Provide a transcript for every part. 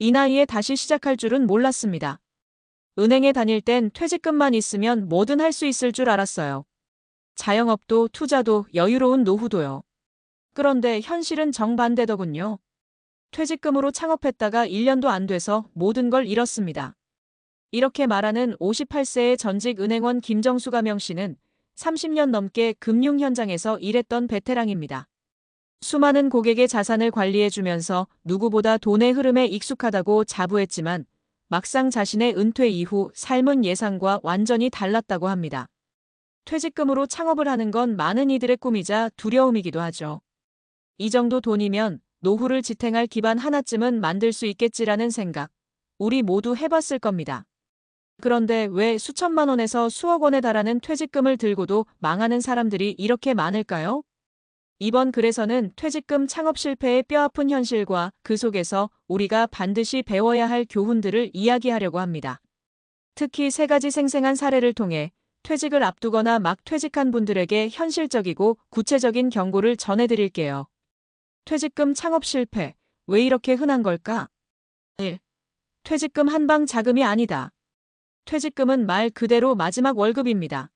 이 나이에 다시 시작할 줄은 몰랐습니다. 은행에 다닐 땐 퇴직금만 있으면 뭐든 할 수 있을 줄 알았어요. 자영업도 투자도 여유로운 노후도요. 그런데 현실은 정반대더군요. 퇴직금으로 창업했다가 1년도 안 돼서 모든 걸 잃었습니다. 이렇게 말하는 58세의 전직 은행원 김정수 명씨는 30년 넘게 금융 현장에서 일했던 베테랑입니다. 수많은 고객의 자산을 관리해주면서 누구보다 돈의 흐름에 익숙하다고 자부했지만 막상 자신의 은퇴 이후 삶은 예상과 완전히 달랐다고 합니다. 퇴직금으로 창업을 하는 건 많은 이들의 꿈이자 두려움이기도 하죠. 이 정도 돈이면 노후를 지탱할 기반 하나쯤은 만들 수 있겠지라는 생각, 우리 모두 해봤을 겁니다. 그런데 왜 수천만 원에서 수억 원에 달하는 퇴직금을 들고도 망하는 사람들이 이렇게 많을까요? 이번 글에서는 퇴직금 창업 실패의 뼈아픈 현실과 그 속에서 우리가 반드시 배워야 할 교훈들을 이야기하려고 합니다. 특히 세 가지 생생한 사례를 통해 퇴직을 앞두거나 막 퇴직한 분들에게 현실적이고 구체적인 경고를 전해드릴게요. 퇴직금 창업 실패, 왜 이렇게 흔한 걸까? 1. 퇴직금 한방 자금이 아니다. 퇴직금은 말 그대로 마지막 월급입니다.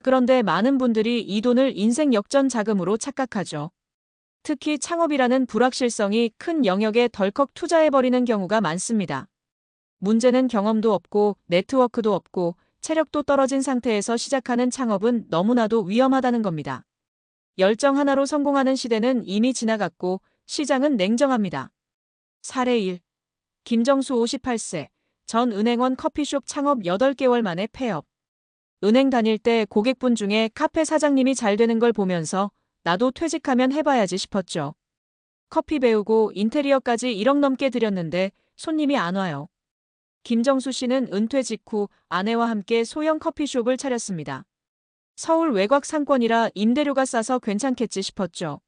그런데 많은 분들이 이 돈을 인생 역전 자금으로 착각하죠. 특히 창업이라는 불확실성이 큰 영역에 덜컥 투자해버리는 경우가 많습니다. 문제는 경험도 없고 네트워크도 없고 체력도 떨어진 상태에서 시작하는 창업은 너무나도 위험하다는 겁니다. 열정 하나로 성공하는 시대는 이미 지나갔고 시장은 냉정합니다. 사례 1. 김정수 58세, 전 은행원 커피숍 창업 8개월 만에 폐업. 은행 다닐 때 고객분 중에 카페 사장님이 잘 되는 걸 보면서 나도 퇴직하면 해봐야지 싶었죠. 커피 배우고 인테리어까지 1억 넘게 들였는데 손님이 안 와요. 김정수 씨는 은퇴 직후 아내와 함께 소형 커피숍을 차렸습니다. 서울 외곽 상권이라 임대료가 싸서 괜찮겠지 싶었죠.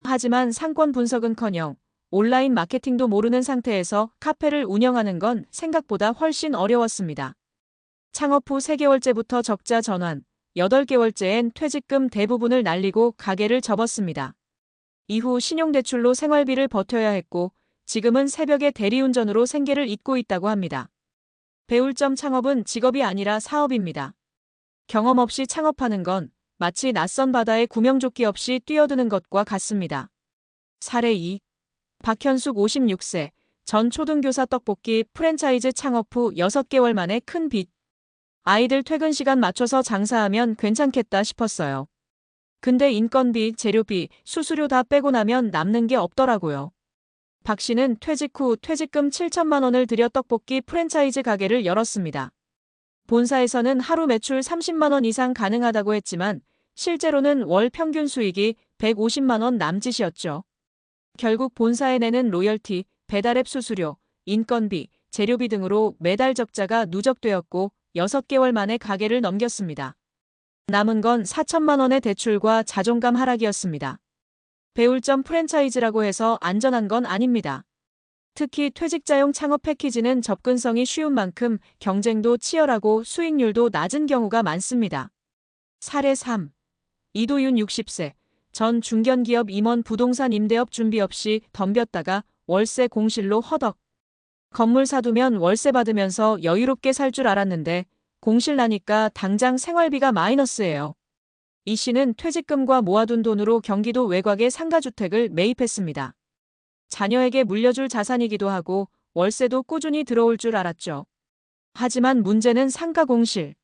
하지만 상권 분석은커녕 온라인 마케팅도 모르는 상태에서 카페를 운영하는 건 생각보다 훨씬 어려웠습니다. 창업 후 3개월째부터 적자 전환, 8개월째엔 퇴직금 대부분을 날리고 가게를 접었습니다. 이후 신용대출로 생활비를 버텨야 했고 지금은 새벽에 대리운전으로 생계를 잇고 있다고 합니다. 배울 점 창업은 직업이 아니라 사업입니다. 경험 없이 창업하는 건 마치 낯선 바다에 구명조끼 없이 뛰어드는 것과 같습니다. 사례 2. 박현숙 56세, 전 초등교사 떡볶이 프랜차이즈 창업 후 6개월 만에 큰 빚. 아이들 퇴근 시간 맞춰서 장사하면 괜찮겠다 싶었어요. 근데 인건비, 재료비, 수수료 다 빼고 나면 남는 게 없더라고요. 박 씨는 퇴직 후 퇴직금 7천만 원을 들여 떡볶이 프랜차이즈 가게를 열었습니다. 본사에서는 하루 매출 30만 원 이상 가능하다고 했지만 실제로는 월 평균 수익이 150만 원 남짓이었죠. 결국 본사에 내는 로열티, 배달앱 수수료, 인건비, 재료비 등으로 매달 적자가 누적되었고 6개월 만에 가게를 넘겼습니다. 남은 건 4천만 원의 대출과 자존감 하락이었습니다. 배울 점 프랜차이즈라고 해서 안전한 건 아닙니다. 특히 퇴직자용 창업 패키지는 접근성이 쉬운 만큼 경쟁도 치열하고 수익률도 낮은 경우가 많습니다. 사례 3. 이도윤 60세, 전 중견기업 임원 부동산 임대업 준비 없이 덤볐다가 월세 공실로 허덕. 건물 사두면 월세 받으면서 여유롭게 살 줄 알았는데 공실 나니까 당장 생활비가 마이너스예요. 이 씨는 퇴직금과 모아둔 돈으로 경기도 외곽의 상가주택을 매입했습니다. 자녀에게 물려줄 자산이기도 하고 월세도 꾸준히 들어올 줄 알았죠. 하지만 문제는 상가 공실.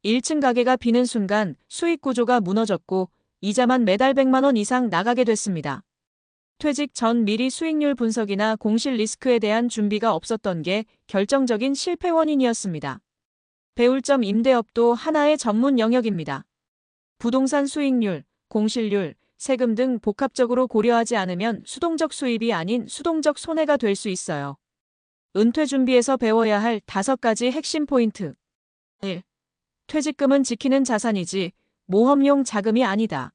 1층 가게가 비는 순간 수익 구조가 무너졌고 이자만 매달 100만 원 이상 나가게 됐습니다. 퇴직 전 미리 수익률 분석이나 공실 리스크에 대한 준비가 없었던 게 결정적인 실패 원인이었습니다. 배울 점 임대업도 하나의 전문 영역입니다. 부동산 수익률, 공실률, 세금 등 복합적으로 고려하지 않으면 수동적 수입이 아닌 수동적 손해가 될 수 있어요. 은퇴 준비에서 배워야 할 5가지 핵심 포인트. 1. 퇴직금은 지키는 자산이지 모험용 자금이 아니다.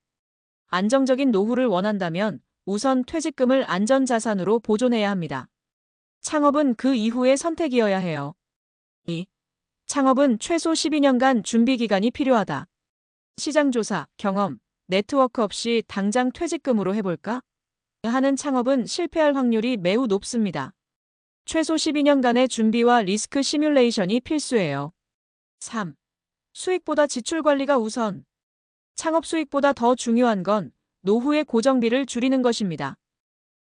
안정적인 노후를 원한다면 우선 퇴직금을 안전자산으로 보존해야 합니다. 창업은 그 이후의 선택이어야 해요. 2. 창업은 최소 12년간 준비기간이 필요하다. 시장조사, 경험, 네트워크 없이 당장 퇴직금으로 해볼까? 하는 창업은 실패할 확률이 매우 높습니다. 최소 12년간의 준비와 리스크 시뮬레이션이 필수예요. 3. 수익보다 지출 관리가 우선. 창업 수익보다 더 중요한 건 노후의 고정비를 줄이는 것입니다.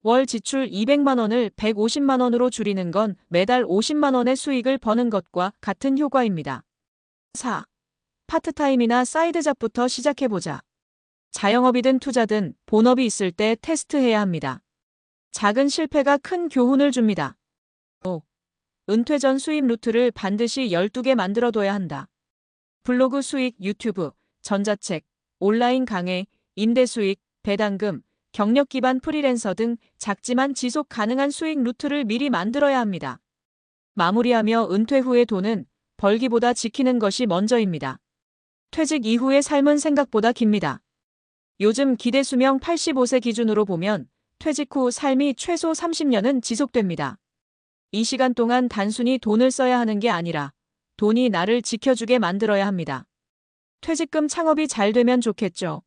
월 지출 200만 원을 150만 원으로 줄이는 건 매달 50만 원의 수익을 버는 것과 같은 효과입니다. 4. 파트타임이나 사이드 잡부터 시작해보자. 자영업이든 투자든 본업이 있을 때 테스트해야 합니다. 작은 실패가 큰 교훈을 줍니다. 5. 은퇴 전 수입 루트를 반드시 12개 만들어둬야 한다. 블로그 수익, 유튜브, 전자책, 온라인 강의, 임대 수익, 배당금, 경력 기반 프리랜서 등 작지만 지속 가능한 수익 루트를 미리 만들어야 합니다. 마무리하며 은퇴 후의 돈은 벌기보다 지키는 것이 먼저입니다. 퇴직 이후의 삶은 생각보다 깁니다. 요즘 기대 수명 85세 기준으로 보면 퇴직 후 삶이 최소 30년은 지속됩니다. 이 시간 동안 단순히 돈을 써야 하는 게 아니라 돈이 나를 지켜주게 만들어야 합니다. 퇴직금 창업이 잘 되면 좋겠죠.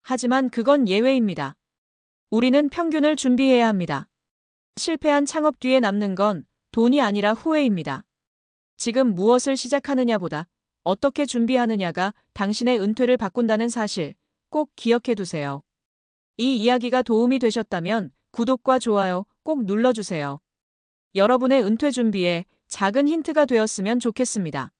하지만 그건 예외입니다. 우리는 평균을 준비해야 합니다. 실패한 창업 뒤에 남는 건 돈이 아니라 후회입니다. 지금 무엇을 시작하느냐보다 어떻게 준비하느냐가 당신의 은퇴를 바꾼다는 사실 꼭 기억해 두세요. 이 이야기가 도움이 되셨다면 구독과 좋아요 꼭 눌러주세요. 여러분의 은퇴 준비에 작은 힌트가 되었으면 좋겠습니다.